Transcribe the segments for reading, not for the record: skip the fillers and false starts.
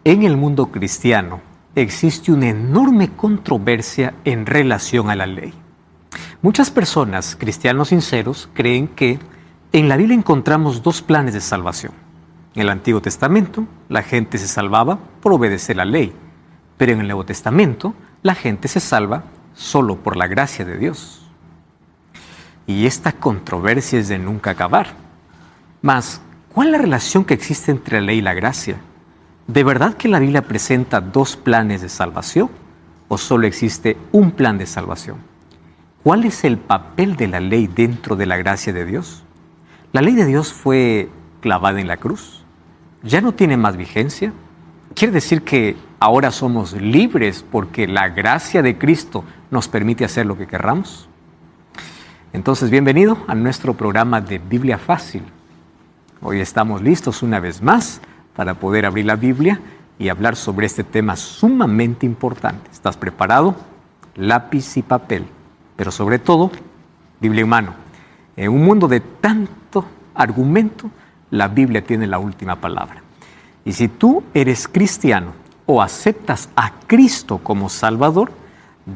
En el mundo cristiano existe una enorme controversia en relación a la ley. Muchas personas, cristianos sinceros, creen que en la Biblia encontramos dos planes de salvación. En el Antiguo Testamento, la gente se salvaba por obedecer la ley, pero en el Nuevo Testamento, la gente se salva solo por la gracia de Dios. Y esta controversia es de nunca acabar. Mas, ¿cuál es la relación que existe entre la ley y la gracia? ¿De verdad que la Biblia presenta dos planes de salvación? ¿O solo existe un plan de salvación? ¿Cuál es el papel de la ley dentro de la gracia de Dios? ¿La ley de Dios fue clavada en la cruz? ¿Ya no tiene más vigencia? ¿Quiere decir que ahora somos libres porque la gracia de Cristo nos permite hacer lo que querramos? Entonces, bienvenido a nuestro programa de Biblia Fácil. Hoy estamos listos una vez más para poder abrir la Biblia y hablar sobre este tema sumamente importante. ¿Estás preparado? Lápiz y papel, pero sobre todo, Biblia en mano. En un mundo de tanto argumento, la Biblia tiene la última palabra. Y si tú eres cristiano o aceptas a Cristo como Salvador,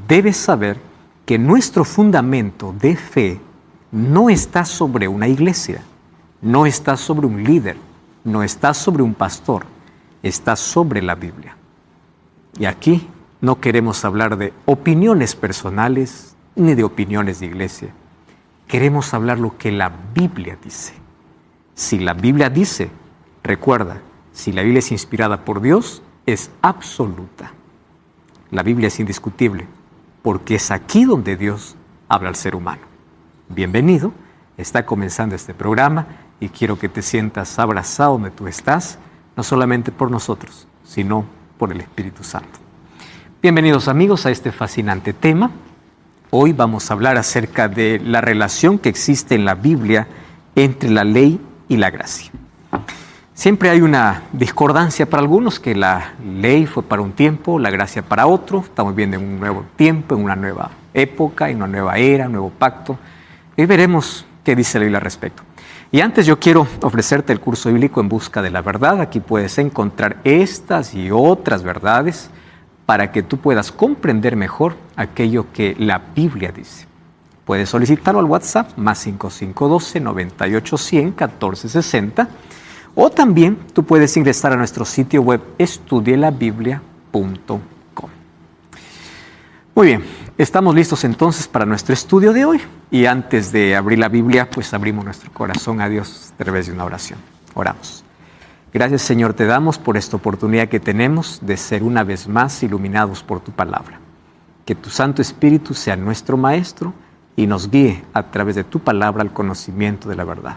debes saber que nuestro fundamento de fe no está sobre una iglesia, no está sobre un líder, no está sobre un pastor, está sobre la Biblia. Y aquí no queremos hablar de opiniones personales ni de opiniones de iglesia. Queremos hablar lo que la Biblia dice. Si la Biblia dice, recuerda, si la Biblia es inspirada por Dios, es absoluta. La Biblia es indiscutible, porque es aquí donde Dios habla al ser humano. Bienvenido, está comenzando este programa y quiero que te sientas abrazado donde tú estás, no solamente por nosotros, sino por el Espíritu Santo. Bienvenidos amigos a este fascinante tema. Hoy vamos a hablar acerca de la relación que existe en la Biblia entre la ley y la gracia. Siempre hay una discordancia para algunos, que la ley fue para un tiempo, la gracia para otro. Estamos viviendo en un nuevo tiempo, en una nueva época, en una nueva era, un nuevo pacto. Y veremos qué dice la Biblia al respecto. Y antes yo quiero ofrecerte el curso bíblico En Busca de la Verdad. Aquí puedes encontrar estas y otras verdades para que tú puedas comprender mejor aquello que la Biblia dice. Puedes solicitarlo al WhatsApp más 5512-9810-1460. O también tú puedes ingresar a nuestro sitio web estudielabiblia.com. Muy bien, estamos listos entonces para nuestro estudio de hoy. Y antes de abrir la Biblia, pues abrimos nuestro corazón a Dios a través de una oración. Oramos. Gracias, Señor, te damos por esta oportunidad que tenemos de ser una vez más iluminados por tu palabra. Que tu Santo Espíritu sea nuestro Maestro y nos guíe a través de tu palabra al conocimiento de la verdad.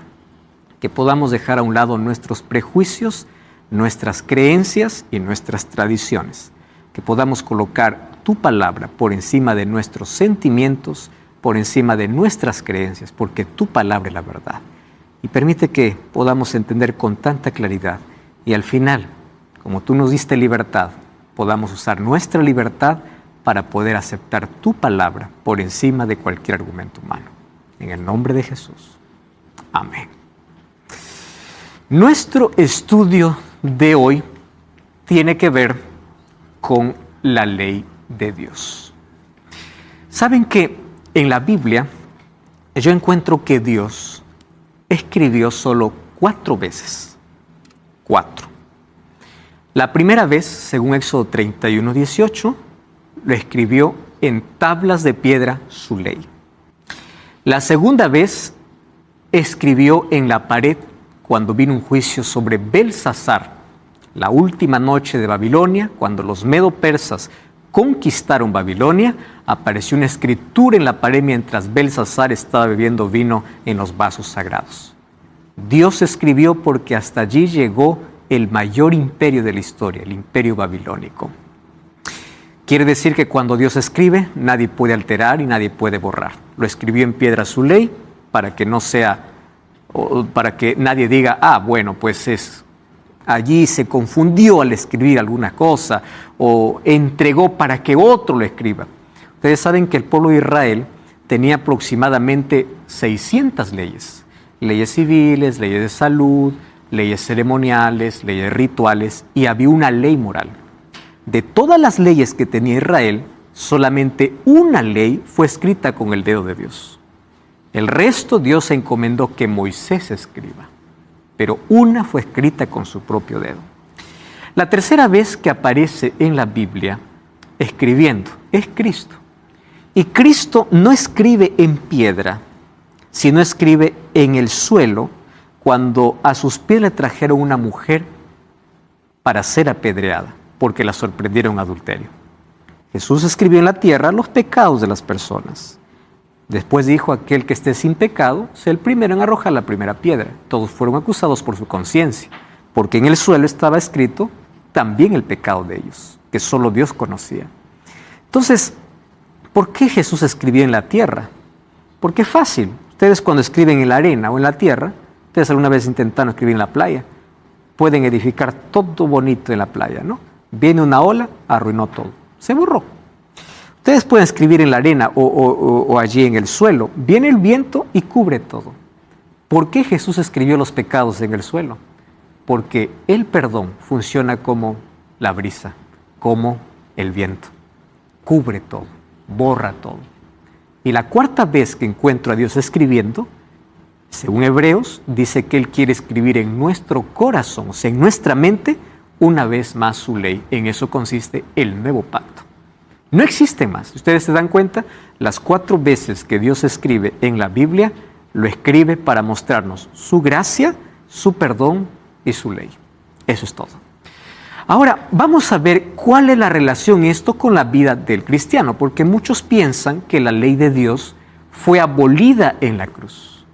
Que podamos dejar a un lado nuestros prejuicios, nuestras creencias y nuestras tradiciones. Que podamos colocar tu palabra por encima de nuestros sentimientos, por encima de nuestras creencias, porque tu palabra es la verdad. Y permite que podamos entender con tanta claridad y al final, como tú nos diste libertad, podamos usar nuestra libertad para poder aceptar tu palabra por encima de cualquier argumento humano. En el nombre de Jesús. Amén. Nuestro estudio de hoy tiene que ver con la ley de Dios. ¿Saben que en la Biblia yo encuentro que Dios escribió solo 4 veces? 4. La primera vez, según Éxodo 31:18, lo escribió en tablas de piedra su ley. La segunda vez escribió en la pared cuando vino un juicio sobre Belsasar, la última noche de Babilonia, cuando los medo-persas conquistaron Babilonia, apareció una escritura en la pared mientras Belsasar estaba bebiendo vino en los vasos sagrados. Dios escribió porque hasta allí llegó el mayor imperio de la historia, el imperio babilónico. Quiere decir que cuando Dios escribe, nadie puede alterar y nadie puede borrar. Lo escribió en piedra su ley para que no sea, para que nadie diga, bueno, pues allí se confundió al escribir alguna cosa o entregó para que otro lo escriba. Ustedes saben que el pueblo de Israel tenía aproximadamente 600 leyes. Leyes civiles, leyes de salud, leyes ceremoniales, leyes rituales, y había una ley moral. De todas las leyes que tenía Israel, solamente una ley fue escrita con el dedo de Dios. El resto Dios se encomendó que Moisés escriba, pero una fue escrita con su propio dedo. La tercera vez que aparece en la Biblia escribiendo es Cristo. Y Cristo no escribe en piedra, sino escribe en el suelo, cuando a sus pies le trajeron una mujer para ser apedreada, porque la sorprendieron en adulterio. Jesús escribió en la tierra los pecados de las personas. Después dijo: aquel que esté sin pecado, sea el primero en arrojar la primera piedra. Todos fueron acusados por su conciencia, porque en el suelo estaba escrito también el pecado de ellos, que solo Dios conocía. Entonces, ¿por qué Jesús escribió en la tierra? Porque es fácil. Ustedes cuando escriben en la arena o en la tierra, ustedes alguna vez intentaron escribir en la playa, pueden edificar todo bonito en la playa, ¿no? Viene una ola, arruinó todo, se borró. Ustedes pueden escribir en la arena o allí en el suelo, viene el viento y cubre todo. ¿Por qué Jesús escribió los pecados en el suelo? Porque el perdón funciona como la brisa, como el viento, cubre todo, borra todo. Y la cuarta vez que encuentro a Dios escribiendo, según Hebreos, dice que Él quiere escribir en nuestro corazón, o sea, en nuestra mente, una vez más su ley. En eso consiste el nuevo pacto. No existe más. Ustedes se dan cuenta, las 4 veces que Dios escribe en la Biblia, lo escribe para mostrarnos su gracia, su perdón y su ley. Eso es todo. Ahora, vamos a ver cuál es la relación esto con la vida del cristiano, porque muchos piensan que la ley de Dios fue abolida en la cruz.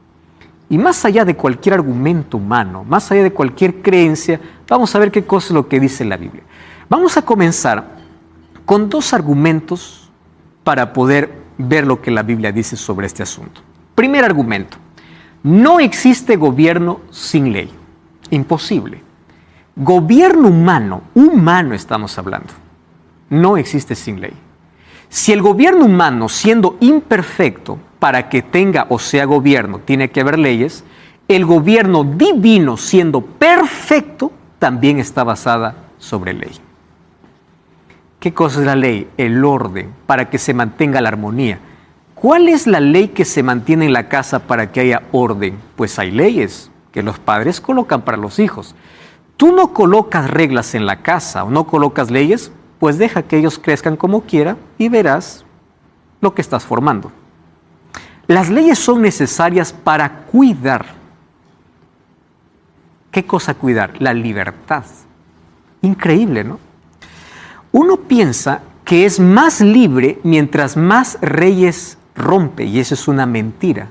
Y más allá de cualquier argumento humano, más allá de cualquier creencia, vamos a ver qué cosa es lo que dice la Biblia. Vamos a comenzar con 2 argumentos para poder ver lo que la Biblia dice sobre este asunto. Primer argumento: no existe gobierno sin ley. Imposible. Gobierno humano estamos hablando, no existe sin ley. Si el gobierno humano, siendo imperfecto, para que tenga o sea gobierno, tiene que haber leyes, el gobierno divino, siendo perfecto, también está basada sobre ley. ¿Qué cosa es la ley? El orden, para que se mantenga la armonía. ¿Cuál es la ley que se mantiene en la casa para que haya orden? Pues hay leyes que los padres colocan para los hijos. Tú no colocas reglas en la casa o no colocas leyes, pues deja que ellos crezcan como quiera y verás lo que estás formando. Las leyes son necesarias para cuidar. ¿Qué cosa cuidar? La libertad. Increíble, ¿no? Uno piensa que es más libre mientras más reyes rompe, y eso es una mentira.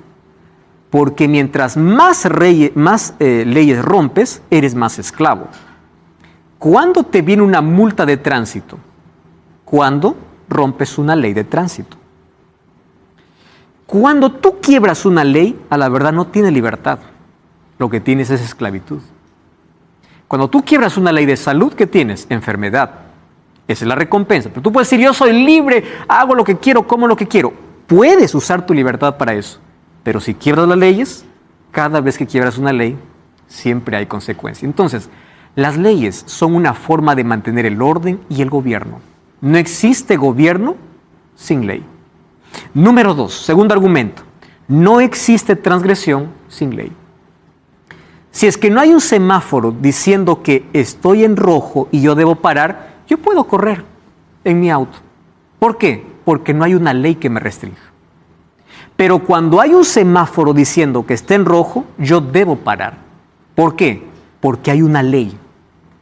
Porque mientras más leyes rompes, eres más esclavo. ¿Cuándo te viene una multa de tránsito? Cuando rompes una ley de tránsito. Cuando tú quiebras una ley, a la verdad no tienes libertad. Lo que tienes es esclavitud. Cuando tú quiebras una ley de salud, ¿qué tienes? Enfermedad. Esa es la recompensa. Pero tú puedes decir: yo soy libre, hago lo que quiero, como lo que quiero. Puedes usar tu libertad para eso. Pero si quiebras las leyes, cada vez que quiebras una ley, siempre hay consecuencia. Entonces, las leyes son una forma de mantener el orden y el gobierno. No existe gobierno sin ley. Número 2, segundo argumento: no existe transgresión sin ley. Si es que no hay un semáforo diciendo que estoy en rojo y yo debo parar, yo puedo correr en mi auto. ¿Por qué? Porque no hay una ley que me restrinja. Pero cuando hay un semáforo diciendo que está en rojo, yo debo parar. ¿Por qué? Porque hay una ley.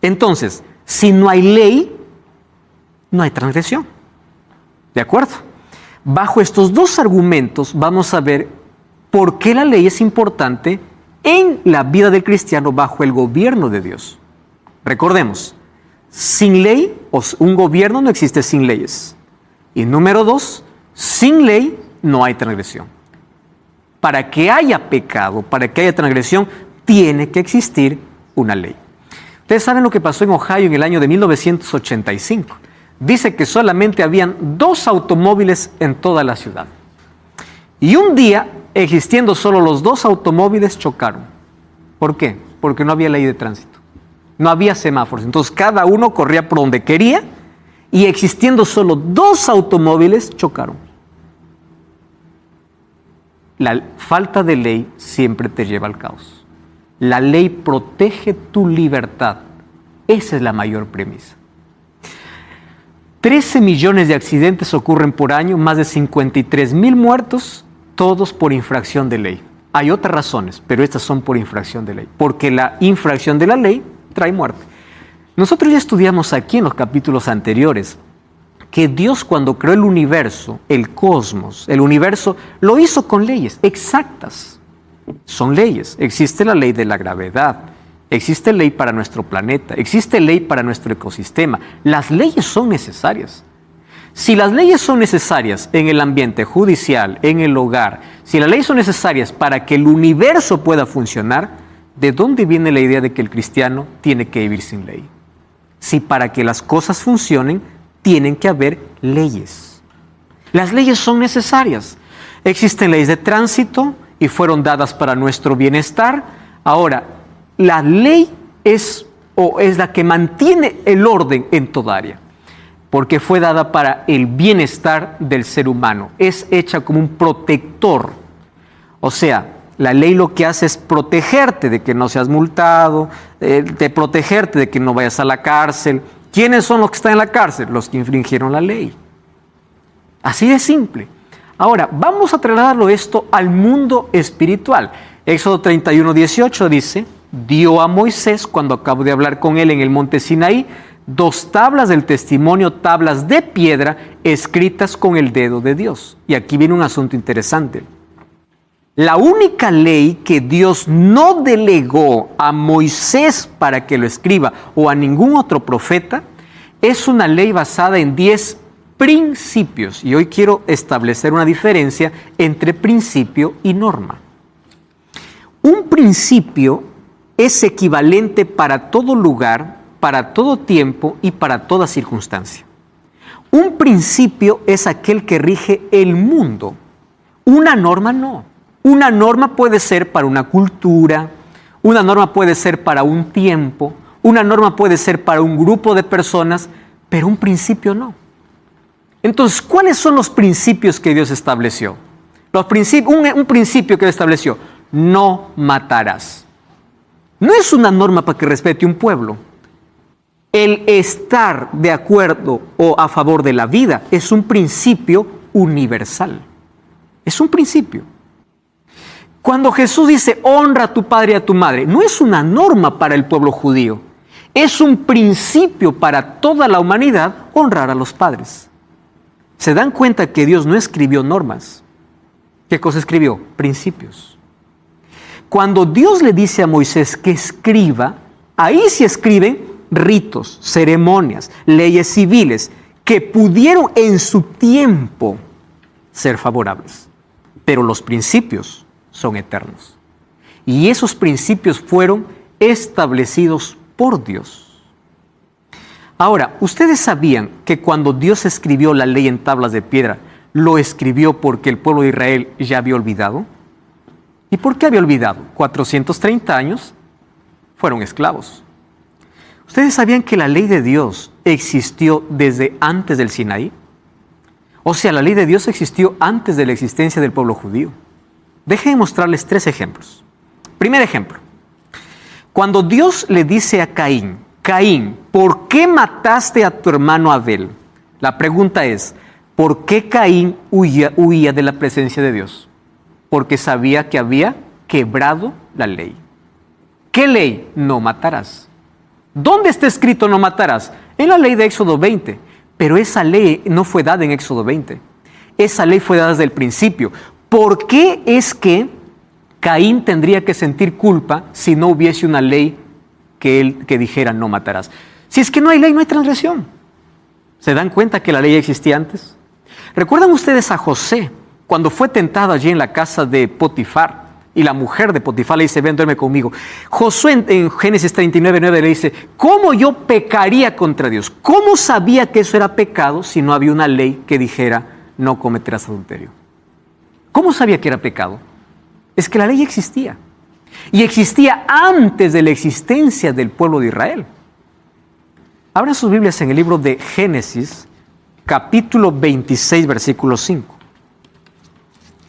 Entonces, si no hay ley, no hay transgresión. ¿De acuerdo? Bajo estos 2 argumentos vamos a ver por qué la ley es importante en la vida del cristiano bajo el gobierno de Dios. Recordemos, sin ley, un gobierno no existe sin leyes. Y número 2, sin ley no hay transgresión. Para que haya pecado, para que haya transgresión, tiene que existir una ley. Ustedes saben lo que pasó en Ohio en el año de 1985. Dice que solamente habían 2 automóviles en toda la ciudad. Y un día, existiendo solo los 2 automóviles, chocaron. ¿Por qué? porque no había ley de tránsito. No había semáforos. Entonces cada uno corría por donde quería y existiendo solo 2 automóviles chocaron. La falta de ley siempre te lleva al caos. La ley protege tu libertad. Esa es la mayor premisa. 13 millones de accidentes ocurren por año, más de 53,000 muertos, todos por infracción de ley. Hay otras razones, pero estas son por infracción de ley, porque la infracción de la ley trae muerte. Nosotros ya estudiamos aquí en los capítulos anteriores que Dios, cuando creó el universo, el cosmos, el universo, lo hizo con leyes exactas. Son leyes. Existe la ley de la gravedad, existe ley para nuestro planeta, existe ley para nuestro ecosistema. Las leyes son necesarias. Si las leyes son necesarias en el ambiente judicial, en el hogar, si las leyes son necesarias para que el universo pueda funcionar, ¿de dónde viene la idea de que el cristiano tiene que vivir sin ley? Si para que las cosas funcionen, tienen que haber leyes. Las leyes son necesarias. Existen leyes de tránsito y fueron dadas para nuestro bienestar. Ahora, la ley es la que mantiene el orden en toda área, porque fue dada para el bienestar del ser humano. Es hecha como un protector. O sea, la ley lo que hace es protegerte de que no seas multado, de protegerte de que no vayas a la cárcel. ¿Quiénes son los que están en la cárcel? Los que infringieron la ley. Así de simple. Ahora, vamos a trasladarlo esto al mundo espiritual. Éxodo 31:18 dice: dio a Moisés, cuando acabo de hablar con él en el monte Sinaí, 2 tablas del testimonio, tablas de piedra, escritas con el dedo de Dios. Y aquí viene un asunto interesante. La única ley que Dios no delegó a Moisés para que lo escriba o a ningún otro profeta es una ley basada en 10 principios. Y hoy quiero establecer una diferencia entre principio y norma. Un principio es equivalente para todo lugar, para todo tiempo y para toda circunstancia. Un principio es aquel que rige el mundo. Una norma no. Una norma puede ser para una cultura, una norma puede ser para un tiempo, una norma puede ser para un grupo de personas, pero un principio no. Entonces, ¿cuáles son los principios que Dios estableció? Un principio que Dios estableció: no matarás. No es una norma para que respete un pueblo. El estar de acuerdo o a favor de la vida es un principio universal. Es un principio. Cuando Jesús dice honra a tu padre y a tu madre, no es una norma para el pueblo judío. Es un principio para toda la humanidad honrar a los padres. ¿Se dan cuenta que Dios no escribió normas? ¿Qué cosa escribió? Principios. Cuando Dios le dice a Moisés que escriba, ahí sí escriben ritos, ceremonias, leyes civiles que pudieron en su tiempo ser favorables. Pero los principios son eternos. Y esos principios fueron establecidos por Dios. Ahora, ¿ustedes sabían que cuando Dios escribió la ley en tablas de piedra, lo escribió porque el pueblo de Israel ya había olvidado? ¿Y por qué había olvidado? 430 años fueron esclavos. ¿Ustedes sabían que la ley de Dios existió desde antes del Sinaí? O sea, la ley de Dios existió antes de la existencia del pueblo judío. Déjenme mostrarles 3 ejemplos. Primer ejemplo. Cuando Dios le dice a Caín, Caín, ¿por qué mataste a tu hermano Abel? La pregunta es, ¿por qué Caín huía de la presencia de Dios? Porque sabía que había quebrado la ley. ¿Qué ley? No matarás. ¿Dónde está escrito no matarás? En la ley de Éxodo 20. Pero esa ley no fue dada en Éxodo 20. Esa ley fue dada desde el principio. ¿Por qué es que Caín tendría que sentir culpa si no hubiese una ley que dijera no matarás? Si es que no hay ley, no hay transgresión. ¿Se dan cuenta que la ley existía antes? ¿Recuerdan ustedes a José cuando fue tentado allí en la casa de Potifar? Y la mujer de Potifar le dice, ven, duerme conmigo. Josué en Génesis 39:9 le dice, ¿cómo yo pecaría contra Dios? ¿Cómo sabía que eso era pecado si no había una ley que dijera no cometerás adulterio? ¿Cómo sabía que era pecado? Es que la ley existía. Y existía antes de la existencia del pueblo de Israel. Abran sus Biblias en el libro de Génesis, capítulo 26, versículo 5.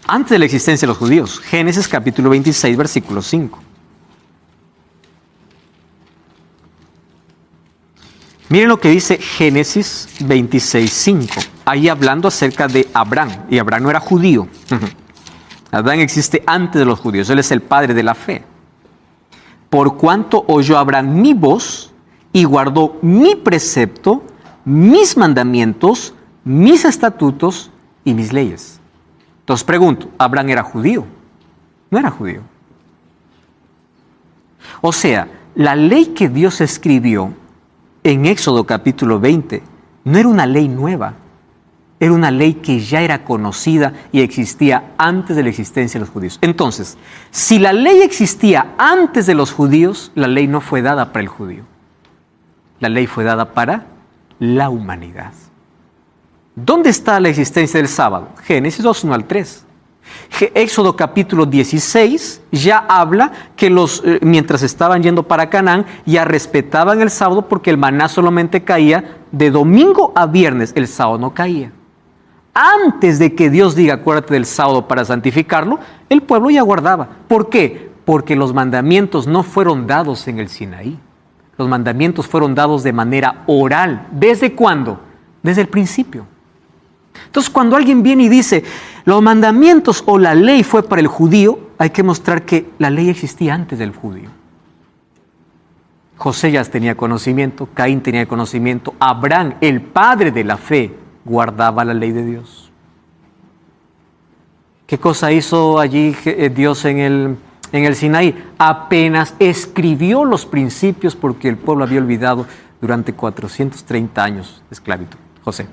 Antes de la existencia de los judíos. Génesis, capítulo 26, versículo 5. Miren lo que dice Génesis 26, 5. Ahí hablando acerca de Abraham. Y Abraham no era judío. Abraham existe antes de los judíos. Él es el padre de la fe. Por cuanto oyó Abraham mi voz y guardó mi precepto, mis mandamientos, mis estatutos y mis leyes. Entonces pregunto, ¿Abraham era judío? No era judío. O sea, la ley que Dios escribió en Éxodo capítulo 20 no era una ley nueva, era una ley que ya era conocida y existía antes de la existencia de los judíos. Entonces, si la ley existía antes de los judíos, la ley no fue dada para el judío. La ley fue dada para la humanidad. ¿Dónde está la existencia del sábado? Génesis 2, 1 al 3. Éxodo capítulo 16 ya habla que mientras estaban yendo para Canaán, ya respetaban el sábado porque el maná solamente caía de domingo a viernes, el sábado no caía. Antes de que Dios diga, acuérdate del sábado para santificarlo, el pueblo ya guardaba. ¿Por qué? Porque los mandamientos no fueron dados en el Sinaí. Los mandamientos fueron dados de manera oral. ¿Desde cuándo? Desde el principio. Entonces, cuando alguien viene y dice, los mandamientos o la ley fue para el judío, hay que mostrar que la ley existía antes del judío. José ya tenía conocimiento, Caín tenía conocimiento, Abraham, el padre de la fe, guardaba la ley de Dios. ¿Qué cosa hizo allí Dios en el Sinaí? Apenas escribió los principios porque el pueblo había olvidado durante 430 años de esclavitud. José.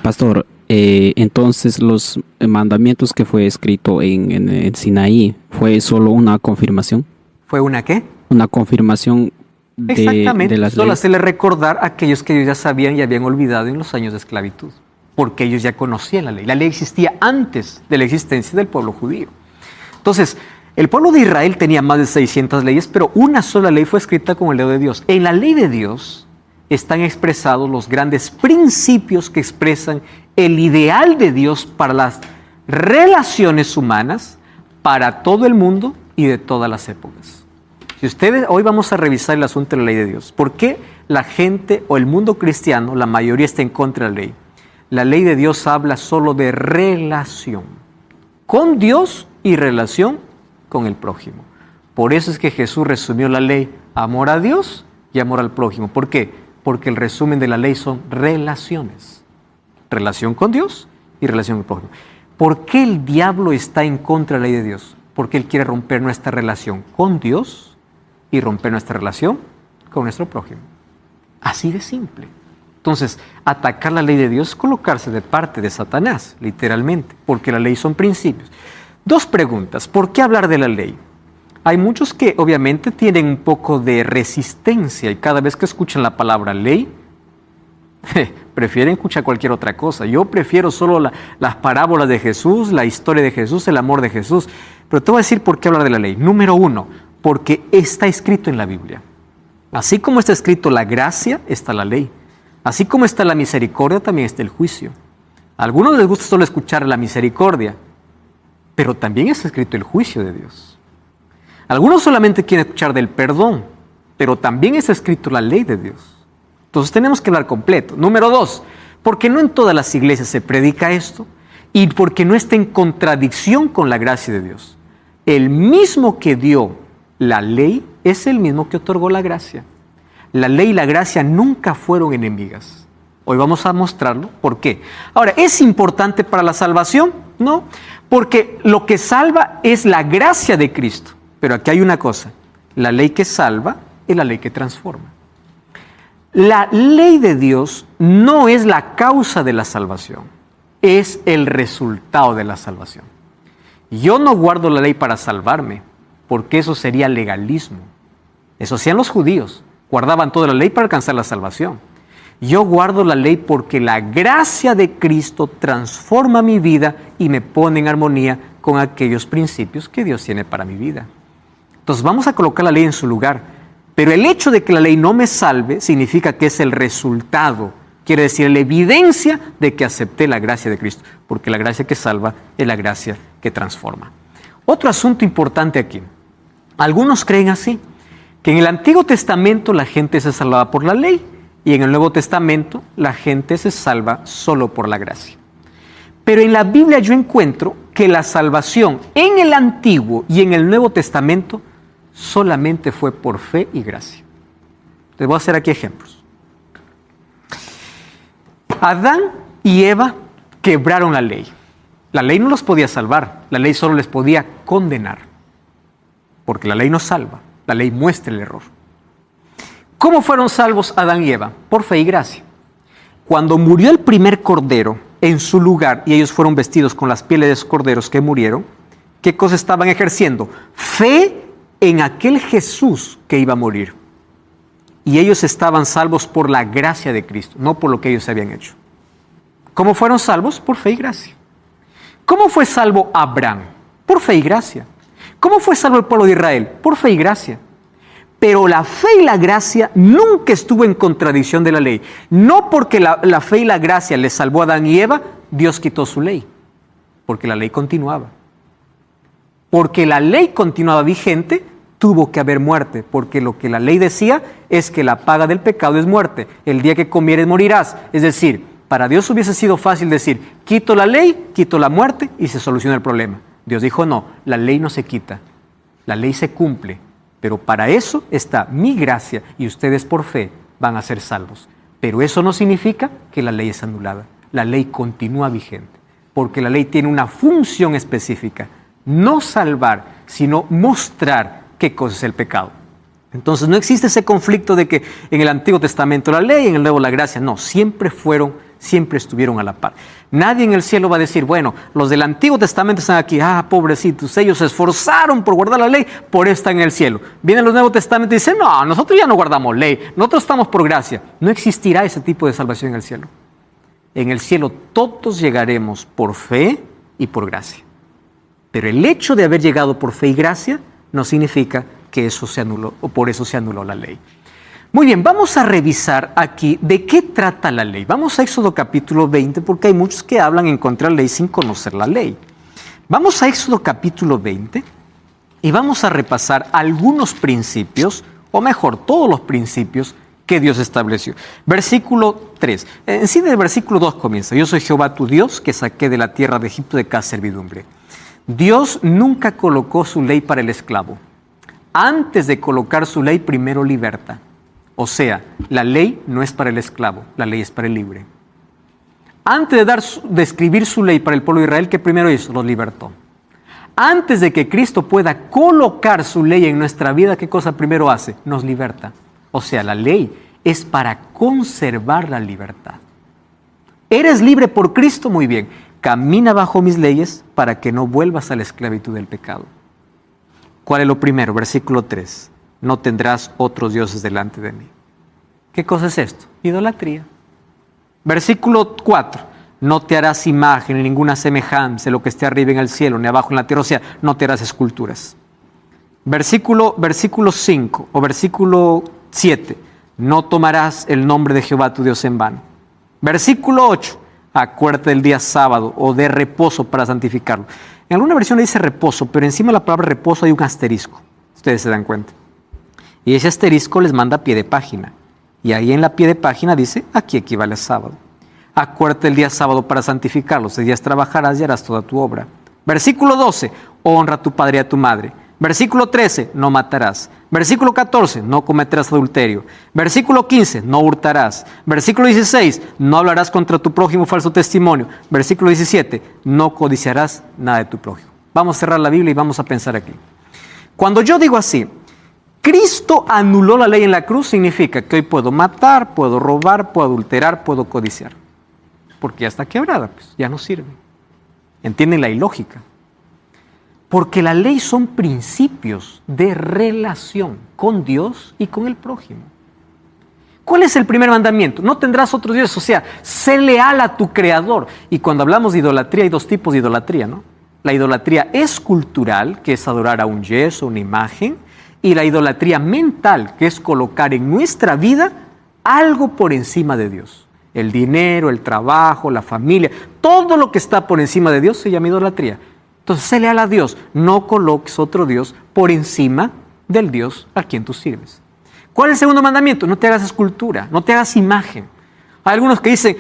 Pastor, entonces los mandamientos que fue escrito en Sinaí, ¿fue solo una confirmación? ¿Fue una qué? Una confirmación de las solo leyes. hacerle recordar a aquellos que ellos ya sabían y habían olvidado en los años de esclavitud, porque ellos ya conocían la ley. La ley existía antes de la existencia del pueblo judío. Entonces, el pueblo de Israel tenía más de 600 leyes, pero una sola ley fue escrita con el dedo de Dios. En la ley de Dios están expresados los grandes principios que expresan el ideal de Dios para las relaciones humanas, para todo el mundo y de todas las épocas. Si ustedes, hoy vamos a revisar el asunto de la ley de Dios. ¿Por qué la gente o el mundo cristiano, la mayoría está en contra de la ley? La ley de Dios habla solo de relación con Dios y relación con el prójimo. Por eso es que Jesús resumió la ley, amor a Dios y amor al prójimo. ¿Por qué? Porque el resumen de la ley son relaciones. Relación con Dios y relación con el prójimo. ¿Por qué el diablo está en contra de la ley de Dios? Porque él quiere romper nuestra relación con Dios y romper nuestra relación con nuestro prójimo. Así de simple. Entonces, atacar la ley de Dios es colocarse de parte de Satanás, literalmente, porque la ley son principios. Dos preguntas. ¿Por qué hablar de la ley? Hay muchos que obviamente tienen un poco de resistencia y cada vez que escuchan la palabra ley, prefieren escuchar cualquier otra cosa. Yo prefiero solo las parábolas de Jesús, la historia de Jesús, el amor de Jesús. Pero te voy a decir por qué hablar de la ley. Número uno, porque está escrito en la Biblia. Así como está escrito la gracia, está la ley. Así como está la misericordia, también está el juicio. A algunos les gusta solo escuchar la misericordia, pero también está escrito el juicio de Dios. Algunos solamente quieren escuchar del perdón, pero también está escrito la ley de Dios. Entonces tenemos que hablar completo. Número dos, porque no en todas las iglesias se predica esto y porque no está en contradicción con la gracia de Dios. El mismo que dio la ley es el mismo que otorgó la gracia. La ley y la gracia nunca fueron enemigas. Hoy vamos a mostrarlo. ¿Por qué? Ahora, ¿es importante para la salvación? No, porque lo que salva es la gracia de Cristo. Pero aquí hay una cosa, la ley que salva es la ley que transforma. La ley de Dios no es la causa de la salvación, es el resultado de la salvación. Yo no guardo la ley para salvarme, porque eso sería legalismo. Eso hacían los judíos, guardaban toda la ley para alcanzar la salvación. Yo guardo la ley porque la gracia de Cristo transforma mi vida y me pone en armonía con aquellos principios que Dios tiene para mi vida. Entonces vamos a colocar la ley en su lugar. Pero el hecho de que la ley no me salve significa que es el resultado. Quiere decir la evidencia de que acepté la gracia de Cristo. Porque la gracia que salva es la gracia que transforma. Otro asunto importante aquí. Algunos creen así, que en el Antiguo Testamento la gente se salvaba por la ley y en el Nuevo Testamento la gente se salva solo por la gracia. Pero en la Biblia yo encuentro que la salvación en el Antiguo y en el Nuevo Testamento solamente fue por fe y gracia. Les voy a hacer aquí ejemplos. Adán y Eva quebraron la ley. La ley no los podía salvar, la ley solo les podía condenar. Porque la ley no salva, la ley muestra el error. ¿Cómo fueron salvos Adán y Eva? Por fe y gracia. Cuando murió el primer cordero en su lugar y ellos fueron vestidos con las pieles de los corderos que murieron, ¿qué cosa estaban ejerciendo? Fe en aquel Jesús que iba a morir. Y ellos estaban salvos por la gracia de Cristo, no por lo que ellos habían hecho. ¿Cómo fueron salvos? Por fe y gracia. ¿Cómo fue salvo Abraham? Por fe y gracia. ¿Cómo fue salvo el pueblo de Israel? Por fe y gracia. Pero la fe y la gracia nunca estuvo en contradicción de la ley. No porque la fe y la gracia les salvó a Adán y Eva, Dios quitó su ley. Porque la ley continuaba. Porque la ley continuaba vigente, tuvo que haber muerte. Porque lo que la ley decía es que la paga del pecado es muerte. El día que comieres morirás. Es decir, para Dios hubiese sido fácil decir, quito la ley, quito la muerte y se soluciona el problema. Dios dijo, no, la ley no se quita, la ley se cumple, pero para eso está mi gracia y ustedes por fe van a ser salvos. Pero eso no significa que la ley es anulada, la ley continúa vigente, porque la ley tiene una función específica, no salvar, sino mostrar qué cosa es el pecado. Entonces no existe ese conflicto de que en el Antiguo Testamento la ley, en el Nuevo la gracia, no, siempre estuvieron a la par. Nadie en el cielo va a decir, bueno, los del Antiguo Testamento están aquí, pobrecitos, ellos se esforzaron por guardar la ley, por eso están en el cielo. Vienen los Nuevos Testamentos y dicen, no, nosotros ya no guardamos ley, nosotros estamos por gracia. No existirá ese tipo de salvación en el cielo. En el cielo todos llegaremos por fe y por gracia. Pero el hecho de haber llegado por fe y gracia no significa que eso se anuló o por eso se anuló la ley. Muy bien, vamos a revisar aquí de qué trata la ley. Vamos a Éxodo capítulo 20 porque hay muchos que hablan en contra de la ley sin conocer la ley. Vamos a Éxodo capítulo 20 y vamos a repasar algunos principios, o mejor, todos los principios que Dios estableció. Versículo 3. En sí, del versículo 2 comienza. Yo soy Jehová tu Dios que saqué de la tierra de Egipto de casa servidumbre. Dios nunca colocó su ley para el esclavo. Antes de colocar su ley, primero liberta. O sea, la ley no es para el esclavo, la ley es para el libre. Antes de escribir su ley para el pueblo de Israel, ¿qué primero hizo? Los libertó. Antes de que Cristo pueda colocar su ley en nuestra vida, ¿qué cosa primero hace? Nos liberta. O sea, la ley es para conservar la libertad. ¿Eres libre por Cristo? Muy bien. Camina bajo mis leyes para que no vuelvas a la esclavitud del pecado. ¿Cuál es lo primero? Versículo 3. No tendrás otros dioses delante de mí. ¿Qué cosa es esto? Idolatría. Versículo 4. No te harás imagen, ni ninguna semejanza de lo que esté arriba en el cielo, ni abajo en la tierra. O sea, no te harás esculturas. Versículo 5 o versículo 7. No tomarás el nombre de Jehová tu Dios en vano. Versículo 8. Acuérdate del día sábado o de reposo para santificarlo. En alguna versión le dice reposo, pero encima de la palabra reposo hay un asterisco. Ustedes se dan cuenta. Y ese asterisco les manda a pie de página. Y ahí en la pie de página dice, aquí equivale a sábado. Acuérdate el día sábado para santificarlo. 6 días trabajarás y harás toda tu obra. Versículo 12, honra a tu padre y a tu madre. Versículo 13, no matarás. Versículo 14, no cometerás adulterio. Versículo 15, no hurtarás. Versículo 16, no hablarás contra tu prójimo falso testimonio. Versículo 17, no codiciarás nada de tu prójimo. Vamos a cerrar la Biblia y vamos a pensar aquí. Cuando yo digo así, Cristo anuló la ley en la cruz, significa que hoy puedo matar, puedo robar, puedo adulterar, puedo codiciar. Porque ya está quebrada, pues ya no sirve. ¿Entienden la ilógica? Porque la ley son principios de relación con Dios y con el prójimo. ¿Cuál es el primer mandamiento? No tendrás otros dioses, o sea, sé leal a tu Creador. Y cuando hablamos de idolatría, hay 2 tipos de idolatría, ¿no? La idolatría escultural, que es adorar a un yeso, una imagen. y la idolatría mental, que es colocar en nuestra vida algo por encima de Dios. El dinero, el trabajo, la familia, todo lo que está por encima de Dios se llama idolatría. Entonces, sé leal a Dios, no coloques otro Dios por encima del Dios a quien tú sirves. ¿Cuál es el segundo mandamiento? No te hagas escultura, no te hagas imagen. Hay algunos que dicen,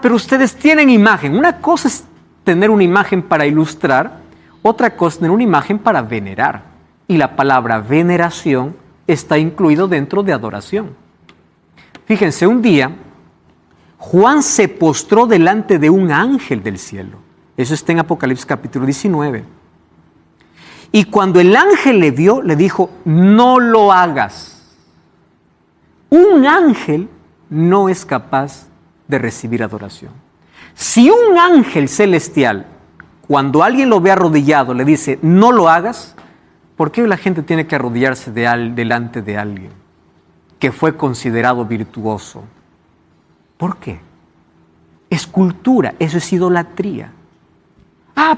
pero ustedes tienen imagen. Una cosa es tener una imagen para ilustrar, otra cosa es tener una imagen para venerar. Y la palabra veneración está incluido dentro de adoración. Fíjense, un día Juan se postró delante de un ángel del cielo. Eso está en Apocalipsis capítulo 19. Y cuando el ángel le vio, le dijo, no lo hagas. Un ángel no es capaz de recibir adoración. Si un ángel celestial, cuando alguien lo ve arrodillado, le dice, no lo hagas, ¿por qué la gente tiene que arrodillarse delante de alguien que fue considerado virtuoso? ¿Por qué? Escultura, eso es idolatría.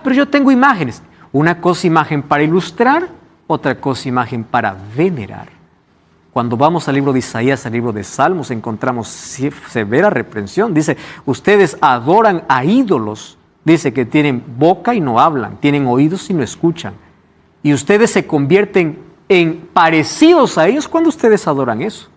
Pero yo tengo imágenes. Una cosa imagen para ilustrar, otra cosa imagen para venerar. Cuando vamos al libro de Isaías, al libro de Salmos, encontramos severa reprensión. Dice, ustedes adoran a ídolos. Dice que tienen boca y no hablan, tienen oídos y no escuchan. Y ustedes se convierten en parecidos a ellos cuando ustedes adoran eso.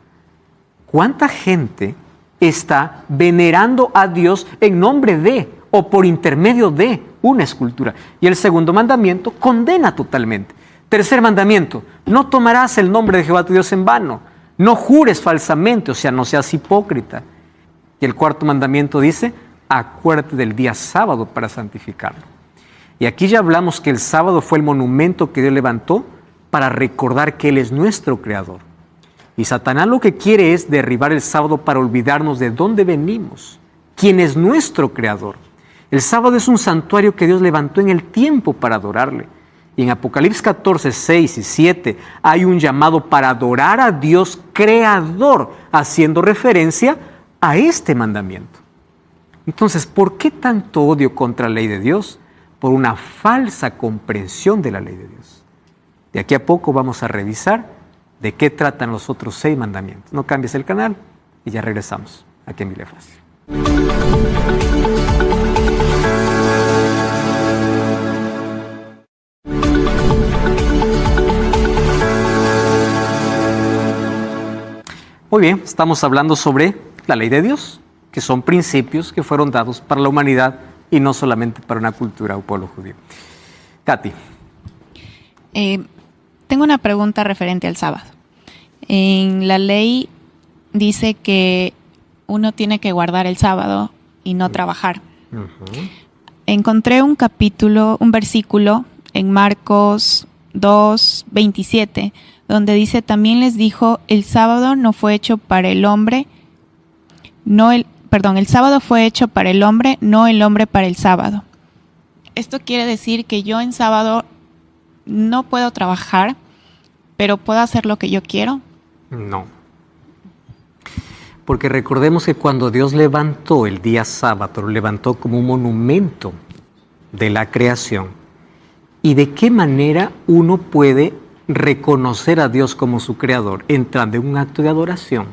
¿Cuánta gente está venerando a Dios en nombre de o por intermedio de una escultura? Y el segundo mandamiento condena totalmente. Tercer mandamiento, no tomarás el nombre de Jehová tu Dios en vano. No jures falsamente, o sea, no seas hipócrita. Y el cuarto mandamiento dice, acuérdate del día sábado para santificarlo. Y aquí ya hablamos que el sábado fue el monumento que Dios levantó para recordar que Él es nuestro creador. Y Satanás lo que quiere es derribar el sábado para olvidarnos de dónde venimos, quién es nuestro creador. El sábado es un santuario que Dios levantó en el tiempo para adorarle. Y en Apocalipsis 14, 6 y 7 hay un llamado para adorar a Dios creador, haciendo referencia a este mandamiento. Entonces, ¿por qué tanto odio contra la ley de Dios? Por una falsa comprensión de la ley de Dios. De aquí a poco vamos a revisar de qué tratan los otros 6 mandamientos. No cambies el canal y ya regresamos aquí en Biblia Fácil. Muy bien, estamos hablando sobre la ley de Dios, que son principios que fueron dados para la humanidad y no solamente para una cultura o pueblo judío. Katy. Tengo una pregunta referente al sábado. En la ley dice que uno tiene que guardar el sábado y no trabajar. Encontré un versículo en Marcos 2:27, donde dice, también les dijo, el sábado fue hecho para el hombre, no el hombre para el sábado. Esto quiere decir que yo en sábado no puedo trabajar, pero puedo hacer lo que yo quiero. No. Porque recordemos que cuando Dios levantó el día sábado, lo levantó como un monumento de la creación. ¿Y de qué manera uno puede reconocer a Dios como su creador? Entrando en un acto de adoración.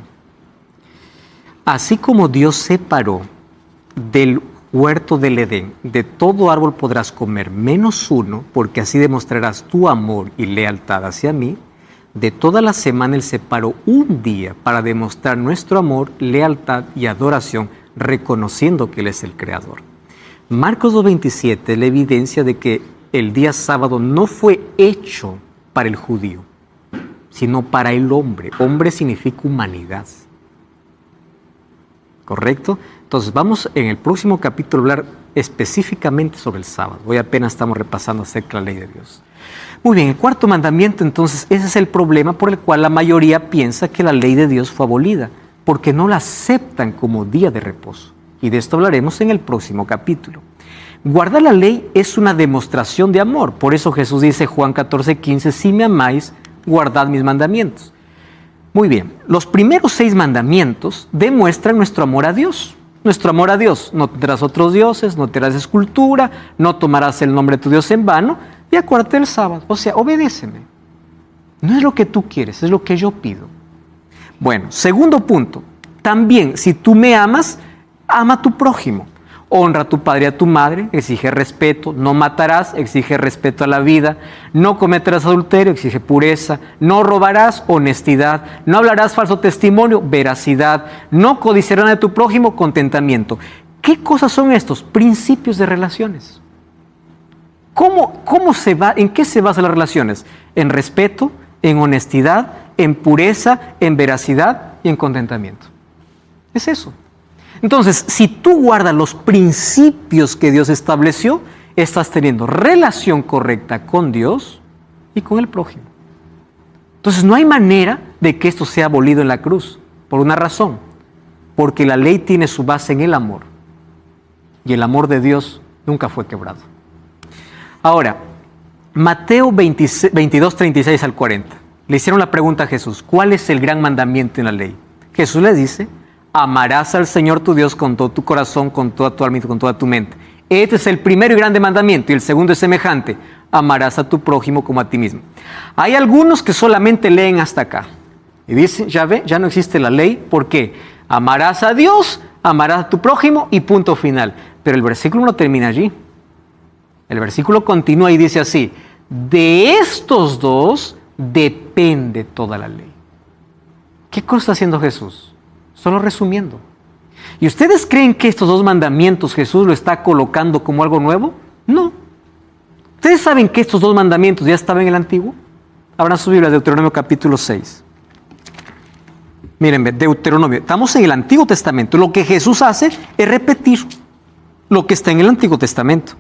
Así como Dios separó del huerto del Edén, de todo árbol podrás comer, menos uno, porque así demostrarás tu amor y lealtad hacia mí. De toda la semana Él separó un día para demostrar nuestro amor, lealtad y adoración, reconociendo que Él es el creador. Marcos 2:27 es la evidencia de que el día sábado no fue hecho para el judío, sino para el hombre. Hombre significa humanidad. ¿Correcto? Entonces vamos en el próximo capítulo a hablar específicamente sobre el sábado. Hoy apenas estamos repasando acerca de la ley de Dios. Muy bien, el cuarto mandamiento, entonces, ese es el problema por el cual la mayoría piensa que la ley de Dios fue abolida, porque no la aceptan como día de reposo. Y de esto hablaremos en el próximo capítulo. Guardar la ley es una demostración de amor. Por eso Jesús dice, Juan 14:15, si me amáis, guardad mis mandamientos. Muy bien, los primeros 6 mandamientos demuestran nuestro amor a Dios. Nuestro amor a Dios, no tendrás otros dioses, no te harás escultura, no tomarás el nombre de tu Dios en vano y acuérdate del sábado, o sea, obedéceme. No es lo que tú quieres, es lo que yo pido. Bueno, segundo punto. También, si tú me amas, ama a tu prójimo. Honra a tu padre y a tu madre, exige respeto. No matarás, exige respeto a la vida. No cometerás adulterio, exige pureza. No robarás, honestidad. No hablarás falso testimonio, veracidad. No codiciarás de tu prójimo, contentamiento. ¿Qué cosas son estos? Principios de relaciones. ¿En qué se basan las relaciones? En respeto, en honestidad, en pureza, en veracidad y en contentamiento. Es eso. Entonces, si tú guardas los principios que Dios estableció, estás teniendo relación correcta con Dios y con el prójimo. Entonces, no hay manera de que esto sea abolido en la cruz, por una razón, porque la ley tiene su base en el amor, y el amor de Dios nunca fue quebrado. Ahora, Mateo 22, 36 al 40. Le hicieron la pregunta a Jesús, ¿cuál es el gran mandamiento en la ley? Jesús les dice, amarás al Señor tu Dios con todo tu corazón, con toda tu alma y con toda tu mente. Este es el primero y grande mandamiento, y el segundo es semejante, amarás a tu prójimo como a ti mismo. Hay algunos que solamente leen hasta acá, y dicen, ya ve, ya no existe la ley, ¿por qué? Amarás a Dios, amarás a tu prójimo y punto final. Pero el versículo no termina allí. El versículo continúa y dice así, de estos dos depende toda la ley. ¿Qué cosa está haciendo Jesús? Solo resumiendo. ¿Y ustedes creen que estos dos mandamientos Jesús lo está colocando como algo nuevo? No. ¿Ustedes saben que estos dos mandamientos ya estaban en el Antiguo? Abran su Biblia, Deuteronomio capítulo 6. Miren, Deuteronomio, estamos en el Antiguo Testamento. Lo que Jesús hace es repetir lo que está en el Antiguo Testamento.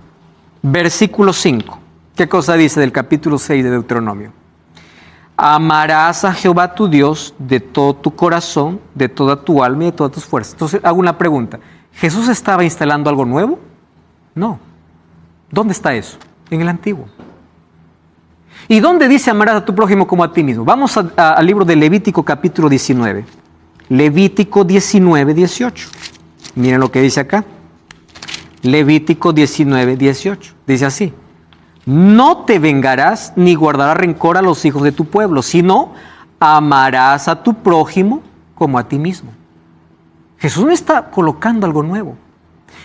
Versículo 5. ¿Qué cosa dice del capítulo 6 de Deuteronomio? Amarás a Jehová tu Dios de todo tu corazón, de toda tu alma y de todas tus fuerzas. Entonces hago una pregunta. ¿Jesús estaba instalando algo nuevo? No. ¿Dónde está eso? En el Antiguo. ¿Y dónde dice amarás a tu prójimo como a ti mismo? Vamos al libro de Levítico capítulo 19. Levítico 19, 18. Miren lo que dice acá. Levítico 19, 18. Dice así. No te vengarás ni guardarás rencor a los hijos de tu pueblo, sino amarás a tu prójimo como a ti mismo. Jesús no está colocando algo nuevo.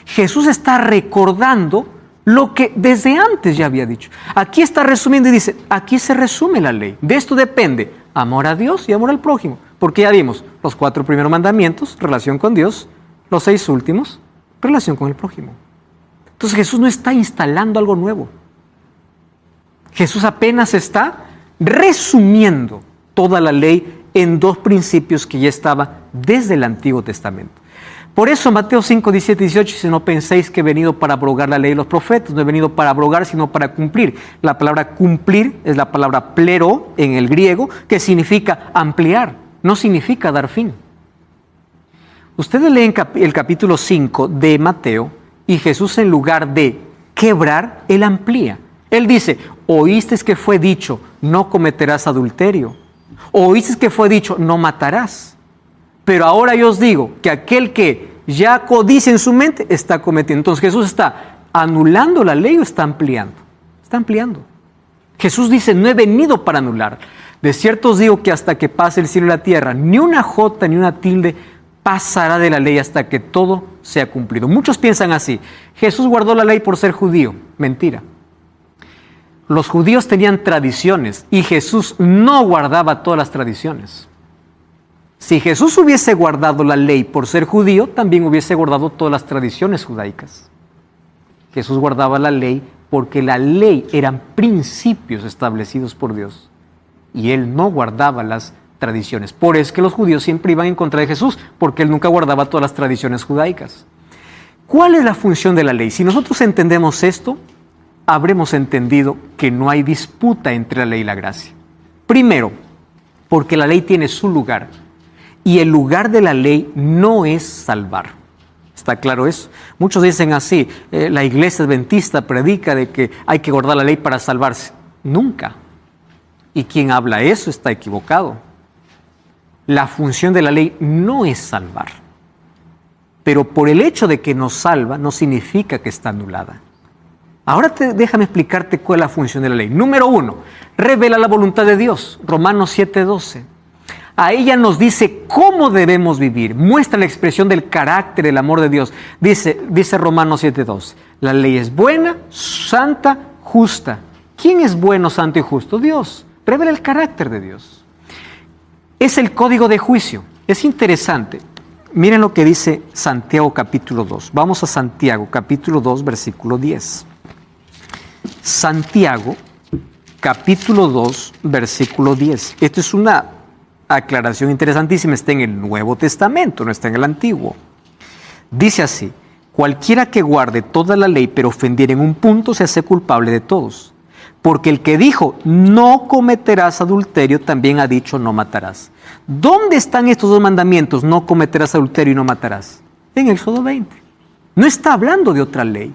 Jesús está recordando lo que desde antes ya había dicho. Aquí está resumiendo y dice, aquí se resume la ley. De esto depende amor a Dios y amor al prójimo. Porque ya vimos los 4 primeros mandamientos, relación con Dios, los 6 últimos, relación con el prójimo. Entonces Jesús no está instalando algo nuevo. Jesús apenas está resumiendo toda la ley en 2 principios que ya estaban desde el Antiguo Testamento. Por eso Mateo 5, 17 y 18 dice, no penséis que he venido para abrogar la ley de los profetas, no he venido para abrogar, sino para cumplir. La palabra cumplir es la palabra plero en el griego, que significa ampliar, no significa dar fin. Ustedes leen el capítulo 5 de Mateo y Jesús en lugar de quebrar, Él amplía. Él dice, oísteis que fue dicho, no cometerás adulterio. Oísteis que fue dicho, no matarás. Pero ahora yo os digo que aquel que ya codicia en su mente está cometiendo. Entonces Jesús está anulando la ley o está ampliando. Está ampliando. Jesús dice, no he venido para anular. De cierto os digo que hasta que pase el cielo y la tierra, ni una jota ni una tilde pasará de la ley hasta que todo sea cumplido. Muchos piensan así. Jesús guardó la ley por ser judío. Mentira. Los judíos tenían tradiciones y Jesús no guardaba todas las tradiciones. Si Jesús hubiese guardado la ley por ser judío, también hubiese guardado todas las tradiciones judaicas. Jesús guardaba la ley porque la ley eran principios establecidos por Dios y Él no guardaba las tradiciones. Por eso es que los judíos siempre iban en contra de Jesús, porque Él nunca guardaba todas las tradiciones judaicas. ¿Cuál es la función de la ley? Si nosotros entendemos esto, habremos entendido que no hay disputa entre la ley y la gracia. Primero, porque la ley tiene su lugar. Y el lugar de la ley no es salvar. ¿Está claro eso? Muchos dicen así, la iglesia adventista predica de que hay que guardar la ley para salvarse. Nunca. Y quien habla eso está equivocado. La función de la ley no es salvar. Pero por el hecho de que nos salva, no significa que está anulada. Ahora déjame explicarte cuál es la función de la ley. Número 1, revela la voluntad de Dios. Romanos 7:12. A ella nos dice cómo debemos vivir. Muestra la expresión del carácter, del amor de Dios. Dice Romanos 7:12. La ley es buena, santa, justa. ¿Quién es bueno, santo y justo? Dios. Revela el carácter de Dios. Es el código de juicio. Es interesante. Miren lo que dice Santiago capítulo 2. Vamos a Santiago capítulo 2, versículo 10. Santiago capítulo 2, versículo 10. Esto es una aclaración interesantísima. Está en el Nuevo Testamento, no está en el Antiguo. Dice así: cualquiera que guarde toda la ley pero ofendiera en un punto se hace culpable de todos. Porque el que dijo no cometerás adulterio también ha dicho no matarás. ¿Dónde están estos dos mandamientos? No cometerás adulterio y no matarás. En Éxodo 20. No está hablando de otra ley.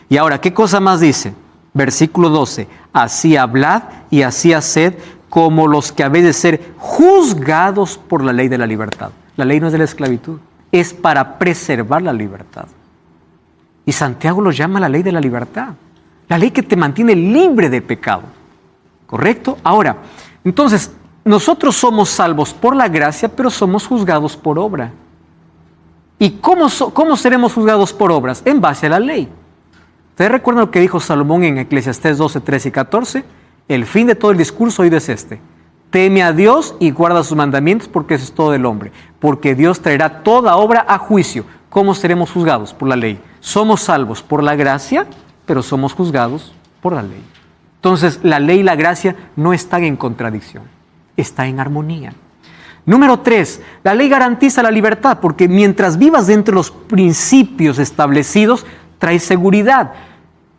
Y ahora, ¿qué cosa más dice? Versículo 12. Así hablad y así haced como los que habéis de ser juzgados por la ley de la libertad. La ley no es de la esclavitud, es para preservar la libertad. Y Santiago lo llama la ley de la libertad. La ley que te mantiene libre de pecado. ¿Correcto? Ahora, entonces, nosotros somos salvos por la gracia, pero somos juzgados por obra. ¿Y cómo seremos juzgados por obras? En base a la ley. ¿Ustedes recuerdan lo que dijo Salomón en Eclesiastés 12, 13 y 14? El fin de todo el discurso oído es este: teme a Dios y guarda sus mandamientos, porque eso es todo del hombre. Porque Dios traerá toda obra a juicio. ¿Cómo seremos juzgados? Por la ley. Somos salvos por la gracia, pero somos juzgados por la ley. Entonces, la ley y la gracia no están en contradicción, está en armonía. Número 3, la ley garantiza la libertad, porque mientras vivas dentro de los principios establecidos, trae seguridad.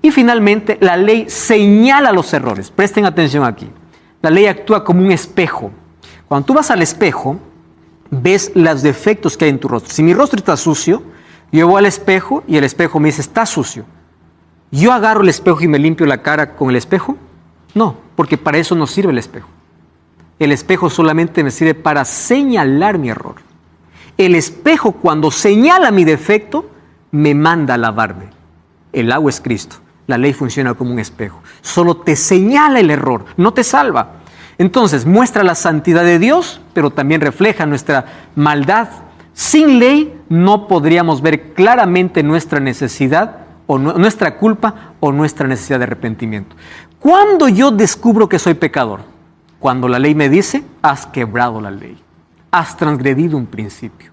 Y finalmente, la ley señala los errores. Presten atención aquí. La ley actúa como un espejo. Cuando tú vas al espejo, ves los defectos que hay en tu rostro. Si mi rostro está sucio, yo voy al espejo y el espejo me dice, está sucio. ¿Yo agarro el espejo y me limpio la cara con el espejo? No, porque para eso no sirve el espejo. El espejo solamente me sirve para señalar mi error. El espejo, cuando señala mi defecto, me manda a lavarme. El agua es Cristo. La ley funciona como un espejo. Solo te señala el error, no te salva. Entonces, muestra la santidad de Dios, pero también refleja nuestra maldad. Sin ley no podríamos ver claramente nuestra necesidad o nuestra culpa o nuestra necesidad de arrepentimiento. ¿Cuándo yo descubro que soy pecador? Cuando la ley me dice, has quebrado la ley, has transgredido un principio.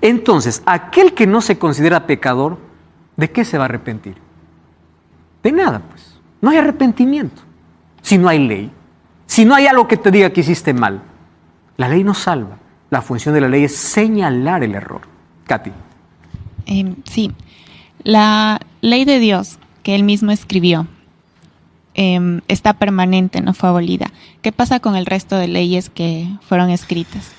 Entonces, aquel que no se considera pecador, ¿de qué se va a arrepentir? De nada, pues. No hay arrepentimiento si no hay ley, si no hay algo que te diga que hiciste mal. La ley no salva. La función de la ley es señalar el error. Katy. Sí. La ley de Dios que él mismo escribió está permanente, no fue abolida. ¿Qué pasa con el resto de leyes que fueron escritas?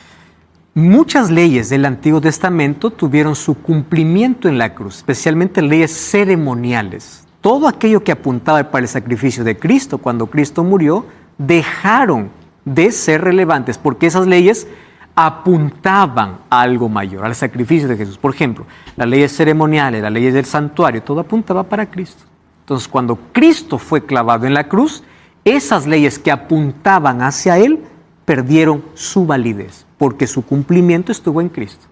Muchas leyes del Antiguo Testamento tuvieron su cumplimiento en la cruz, especialmente leyes ceremoniales. Todo aquello que apuntaba para el sacrificio de Cristo cuando Cristo murió, dejaron de ser relevantes porque esas leyes apuntaban a algo mayor, al sacrificio de Jesús. Por ejemplo, las leyes ceremoniales, las leyes del santuario, todo apuntaba para Cristo. Entonces, cuando Cristo fue clavado en la cruz, esas leyes que apuntaban hacia Él perdieron su validez, porque su cumplimiento estuvo en Cristo.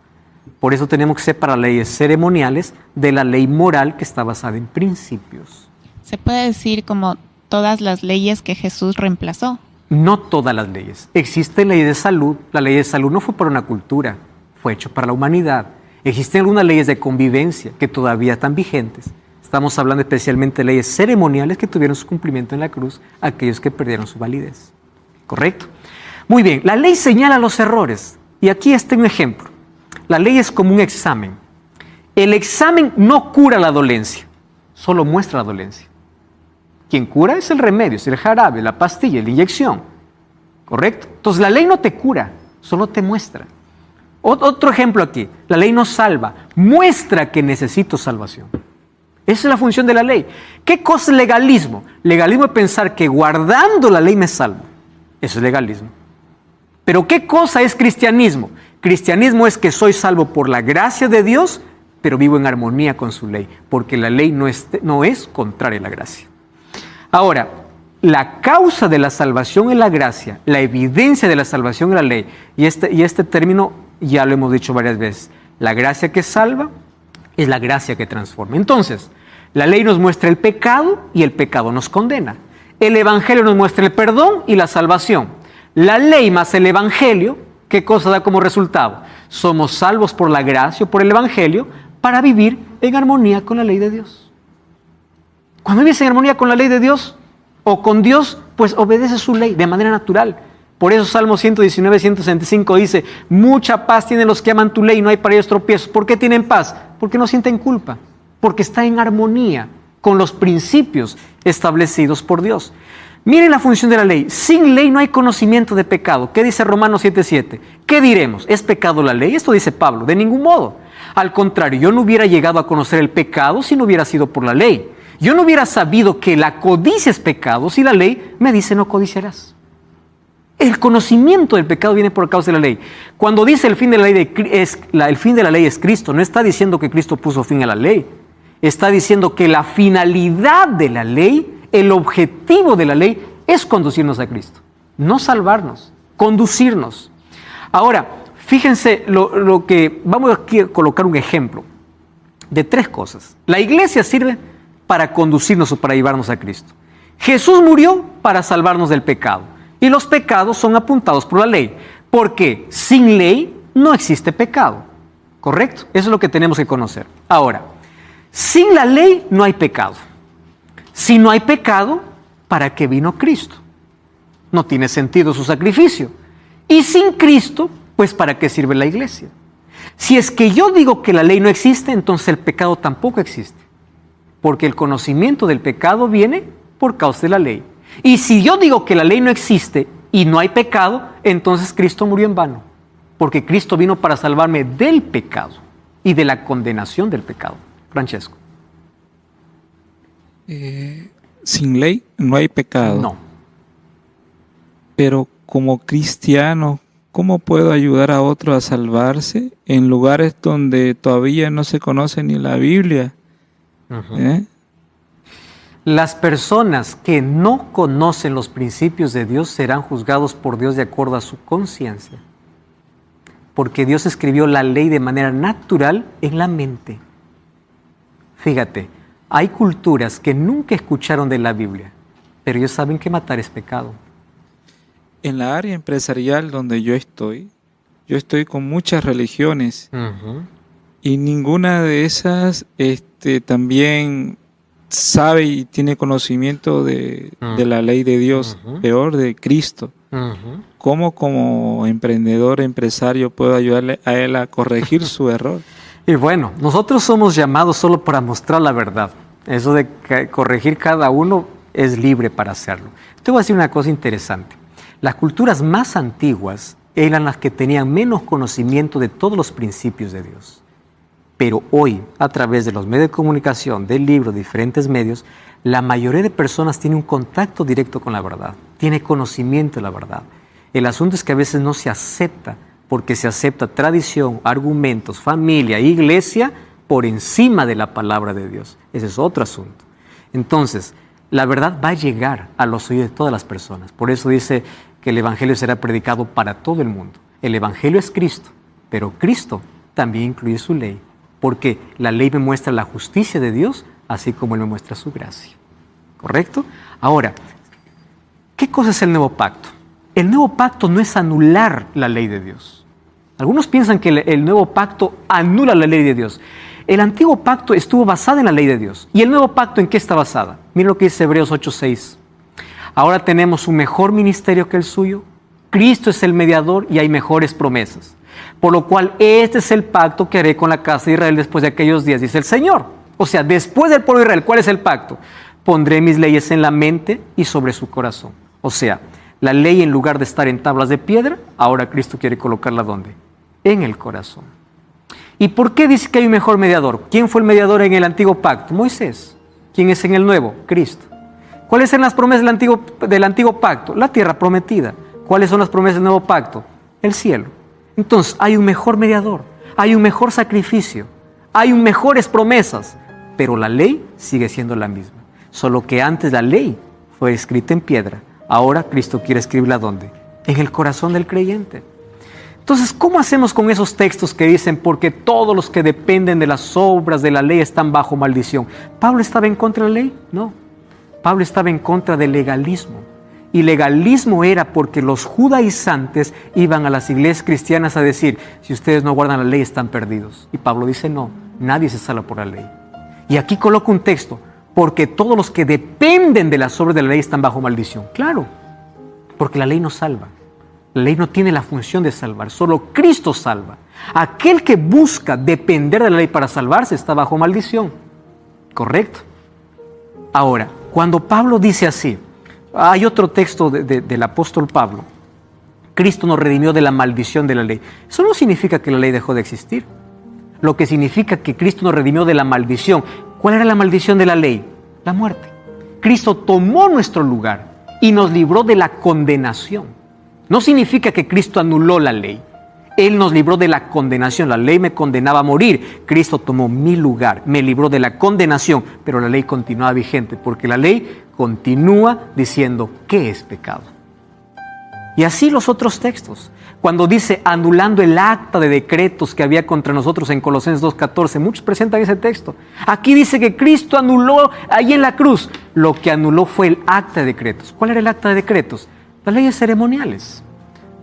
Por eso tenemos que separar leyes ceremoniales de la ley moral que está basada en principios. Se puede decir como todas las leyes que Jesús reemplazó. No todas las leyes. Existe ley de salud. La ley de salud no fue para una cultura, fue hecho para la humanidad. Existen algunas leyes de convivencia que todavía están vigentes. Estamos hablando especialmente de leyes ceremoniales que tuvieron su cumplimiento en la cruz, aquellos que perdieron su validez. ¿Correcto? Muy bien, la ley señala los errores. Y aquí está un ejemplo. La ley es como un examen. El examen no cura la dolencia, solo muestra la dolencia. Quien cura es el remedio, es el jarabe, la pastilla, la inyección. ¿Correcto? Entonces la ley no te cura, solo te muestra. Otro ejemplo aquí, la ley no salva, muestra que necesito salvación. Esa es la función de la ley. ¿Qué cosa es legalismo? Legalismo es pensar que guardando la ley me salvo. Eso es legalismo. Pero ¿qué cosa es cristianismo? Cristianismo es que soy salvo por la gracia de Dios, pero vivo en armonía con su ley, porque la ley no es contraria a la gracia. Ahora, la causa de la salvación es la gracia, la evidencia de la salvación es la ley. Y este término ya lo hemos dicho varias veces. La gracia que salva es la gracia que transforma. Entonces, la ley nos muestra el pecado y el pecado nos condena. El Evangelio nos muestra el perdón y la salvación. La ley más el Evangelio, ¿qué cosa da como resultado? Somos salvos por la gracia o por el Evangelio para vivir en armonía con la ley de Dios. Cuando vives en armonía con la ley de Dios o con Dios, pues obedece su ley de manera natural. Por eso Salmo 119, 165 dice, mucha paz tienen los que aman tu ley y no hay para ellos tropiezos. ¿Por qué tienen paz? Porque no sienten culpa, porque está en armonía con los principios establecidos por Dios. Miren la función de la ley. Sin ley no hay conocimiento de pecado. ¿Qué dice Romanos 7:7? ¿Qué diremos? ¿Es pecado la ley? Esto dice Pablo. De ningún modo. Al contrario, yo no hubiera llegado a conocer el pecado si no hubiera sido por la ley. Yo no hubiera sabido que la codicia es pecado si la ley me dice no codiciarás. El conocimiento del pecado viene por causa de la ley. Cuando dice el fin de la ley el fin de la ley es Cristo, no está diciendo que Cristo puso fin a la ley. Está diciendo que la finalidad de la ley, el objetivo de la ley es conducirnos a Cristo, no salvarnos, conducirnos. Ahora, fíjense lo que vamos aquí a colocar un ejemplo de 3 cosas. La iglesia sirve para conducirnos o para llevarnos a Cristo. Jesús murió para salvarnos del pecado y los pecados son apuntados por la ley, porque sin ley no existe pecado, ¿correcto? Eso es lo que tenemos que conocer. Ahora, sin la ley no hay pecado. Si no hay pecado, ¿para qué vino Cristo? No tiene sentido su sacrificio. Y sin Cristo, pues ¿para qué sirve la iglesia? Si es que yo digo que la ley no existe, entonces el pecado tampoco existe. Porque el conocimiento del pecado viene por causa de la ley. Y si yo digo que la ley no existe y no hay pecado, entonces Cristo murió en vano. Porque Cristo vino para salvarme del pecado y de la condenación del pecado. Francesco. Sin ley no hay pecado. No. Pero como cristiano, ¿cómo puedo ayudar a otro a salvarse en lugares donde todavía no se conoce ni la Biblia? Uh-huh. Las personas que no conocen los principios de Dios serán juzgados por Dios de acuerdo a su conciencia. Porque Dios escribió la ley de manera natural en la mente. Fíjate, hay culturas que nunca escucharon de la Biblia, pero ellos saben que matar es pecado. En la área empresarial donde yo estoy con muchas religiones. Uh-huh. Y ninguna de esas también sabe y tiene conocimiento de la ley de Dios, uh-huh. peor de Cristo. Uh-huh. ¿Cómo como emprendedor, empresario, puedo ayudarle a él a corregir su error? Y bueno, nosotros somos llamados solo para mostrar la verdad. Eso de corregir cada uno es libre para hacerlo. Te voy a decir una cosa interesante. Las culturas más antiguas eran las que tenían menos conocimiento de todos los principios de Dios. Pero hoy, a través de los medios de comunicación, del libro, de diferentes medios, la mayoría de personas tiene un contacto directo con la verdad, tiene conocimiento de la verdad. El asunto es que a veces no se acepta, porque se acepta tradición, argumentos, familia, iglesia, por encima de la palabra de Dios. Ese es otro asunto. Entonces, la verdad va a llegar a los oídos de todas las personas. Por eso dice que el Evangelio será predicado para todo el mundo. El Evangelio es Cristo, pero Cristo también incluye su ley, porque la ley me muestra la justicia de Dios, así como Él me muestra su gracia. ¿Correcto? Ahora, ¿qué cosa es el nuevo pacto? El nuevo pacto no es anular la ley de Dios. Algunos piensan que el nuevo pacto anula la ley de Dios. El antiguo pacto estuvo basado en la ley de Dios. ¿Y el nuevo pacto en qué está basada? Miren lo que dice Hebreos 8:6. Ahora tenemos un mejor ministerio que el suyo. Cristo es el mediador y hay mejores promesas. Por lo cual, este es el pacto que haré con la casa de Israel después de aquellos días, dice el Señor. O sea, después del pueblo de Israel, ¿cuál es el pacto? Pondré mis leyes en la mente y sobre su corazón. O sea, la ley en lugar de estar en tablas de piedra, ahora Cristo quiere colocarla ¿dónde? En el corazón. ¿Y por qué dice que hay un mejor mediador? ¿Quién fue el mediador en el antiguo pacto? Moisés. ¿Quién es en el nuevo? Cristo. ¿Cuáles son las promesas del antiguo pacto? La tierra prometida. ¿Cuáles son las promesas del nuevo pacto? El cielo. Entonces, hay un mejor mediador, hay un mejor sacrificio, hay mejores promesas, pero la ley sigue siendo la misma. Solo que antes la ley fue escrita en piedra. Ahora Cristo quiere escribirla ¿dónde? En el corazón del creyente. Entonces, ¿cómo hacemos con esos textos que dicen porque todos los que dependen de las obras de la ley están bajo maldición? ¿Pablo estaba en contra de la ley? No. Pablo estaba en contra del legalismo. Y legalismo era porque los judaizantes iban a las iglesias cristianas a decir, si ustedes no guardan la ley están perdidos. Y Pablo dice, no, nadie se salva por la ley. Y aquí coloca un texto, porque todos los que dependen de las obras de la ley están bajo maldición. Claro, porque la ley no salva. La ley no tiene la función de salvar, solo Cristo salva. Aquel que busca depender de la ley para salvarse está bajo maldición. ¿Correcto? Ahora, cuando Pablo dice así, hay otro texto del apóstol Pablo, Cristo nos redimió de la maldición de la ley. Eso no significa que la ley dejó de existir. Lo que significa que Cristo nos redimió de la maldición. ¿Cuál era la maldición de la ley? La muerte. Cristo tomó nuestro lugar y nos libró de la condenación. No significa que Cristo anuló la ley. Él nos libró de la condenación. La ley me condenaba a morir. Cristo tomó mi lugar, me libró de la condenación, pero la ley continúa vigente porque la ley continúa diciendo qué es pecado. Y así los otros textos. Cuando dice anulando el acta de decretos que había contra nosotros en Colosenses 2:14, muchos presentan ese texto. Aquí dice que Cristo anuló ahí en la cruz. Lo que anuló fue el acta de decretos. ¿Cuál era el acta de decretos? Las leyes ceremoniales.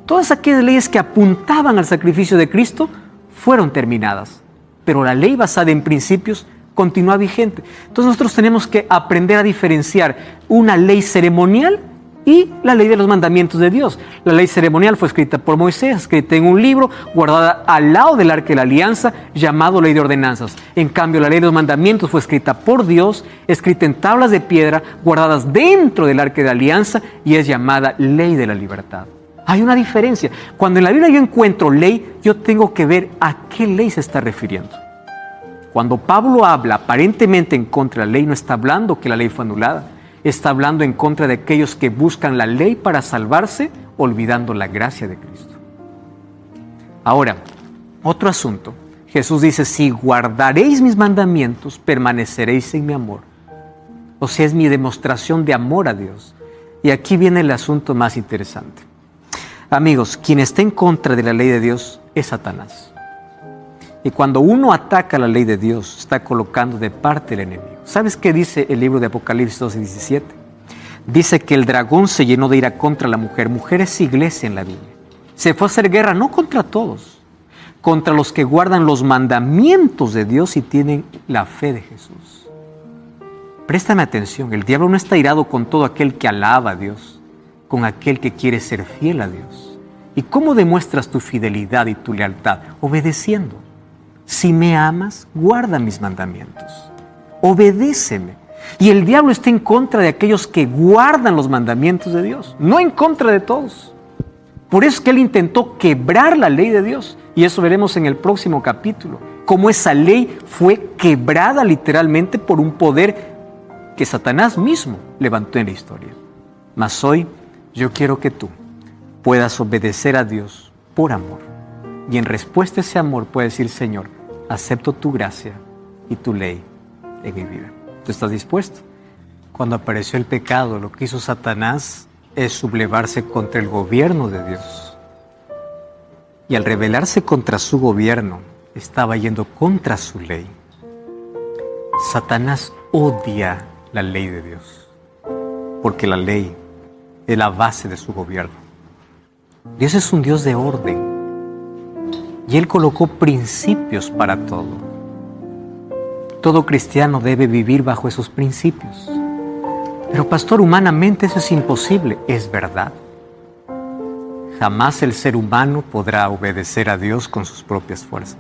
Todas aquellas leyes que apuntaban al sacrificio de Cristo fueron terminadas. Pero la ley basada en principios continúa vigente. Entonces nosotros tenemos que aprender a diferenciar una ley ceremonial y la ley de los mandamientos de Dios. La ley ceremonial fue escrita por Moisés, escrita en un libro, guardada al lado del arca de la alianza, llamado ley de ordenanzas. En cambio, la ley de los mandamientos fue escrita por Dios, escrita en tablas de piedra, guardadas dentro del arca de la alianza, y es llamada ley de la libertad. Hay una diferencia. Cuando en la Biblia yo encuentro ley, yo tengo que ver a qué ley se está refiriendo. Cuando Pablo habla aparentemente en contra de la ley, no está hablando que la ley fue anulada. Está hablando en contra de aquellos que buscan la ley para salvarse, olvidando la gracia de Cristo. Ahora, otro asunto. Jesús dice, si guardaréis mis mandamientos, permaneceréis en mi amor. O sea, es mi demostración de amor a Dios. Y aquí viene el asunto más interesante. Amigos, quien está en contra de la ley de Dios es Satanás. Y cuando uno ataca la ley de Dios, está colocando de parte el enemigo. ¿Sabes qué dice el libro de Apocalipsis 12:17? Dice que el dragón se llenó de ira contra la mujer. Mujer es iglesia en la Biblia. Se fue a hacer guerra no contra todos, contra los que guardan los mandamientos de Dios y tienen la fe de Jesús. Préstame atención, el diablo no está irado con todo aquel que alaba a Dios, con aquel que quiere ser fiel a Dios. ¿Y cómo demuestras tu fidelidad y tu lealtad? Obedeciendo. Si me amas, guarda mis mandamientos. Obedéceme. Y el diablo está en contra de aquellos que guardan los mandamientos de Dios, no en contra de todos. Por eso es que él intentó quebrar la ley de Dios. Y eso veremos en el próximo capítulo. Cómo esa ley fue quebrada literalmente por un poder que Satanás mismo levantó en la historia. Mas hoy yo quiero que tú puedas obedecer a Dios por amor. Y en respuesta a ese amor puedes decir, Señor, acepto tu gracia y tu ley en mi vida. ¿Tú estás dispuesto? Cuando apareció el pecado, lo que hizo Satanás es sublevarse contra el gobierno de Dios. Y al rebelarse contra su gobierno, estaba yendo contra su ley. Satanás odia la ley de Dios, porque la ley es la base de su gobierno. Dios es un Dios de orden. Y Él colocó principios para todo. Todo cristiano debe vivir bajo esos principios. Pero pastor, humanamente eso es imposible. Es verdad. Jamás el ser humano podrá obedecer a Dios con sus propias fuerzas.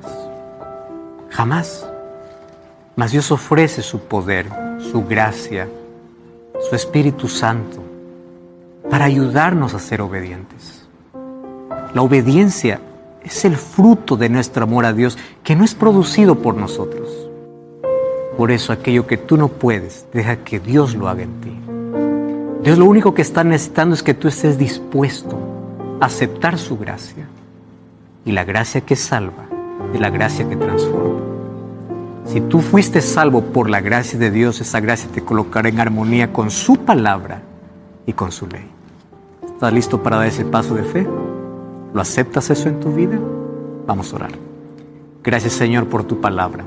Jamás. Mas Dios ofrece su poder, su gracia, su Espíritu Santo para ayudarnos a ser obedientes. La obediencia es el fruto de nuestro amor a Dios, que no es producido por nosotros. Por eso aquello que tú no puedes, deja que Dios lo haga en ti. Dios lo único que está necesitando es que tú estés dispuesto a aceptar su gracia. Y la gracia que salva es la gracia que transforma. Si tú fuiste salvo por la gracia de Dios, esa gracia te colocará en armonía con su palabra y con su ley. ¿Estás listo para dar ese paso de fe? ¿Lo aceptas eso en tu vida? Vamos a orar. Gracias, Señor, por tu palabra.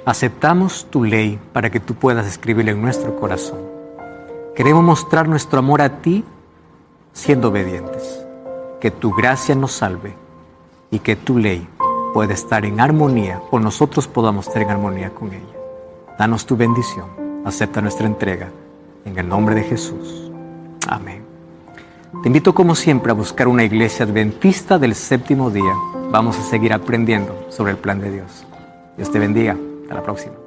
Aceptamos tu ley para que tú puedas escribirla en nuestro corazón. Queremos mostrar nuestro amor a ti siendo obedientes. Que tu gracia nos salve y que tu ley pueda estar en armonía o nosotros podamos estar en armonía con ella. Danos tu bendición. Acepta nuestra entrega. En el nombre de Jesús. Amén. Te invito como siempre a buscar una iglesia adventista del séptimo día. Vamos a seguir aprendiendo sobre el plan de Dios. Dios te bendiga. Hasta la próxima.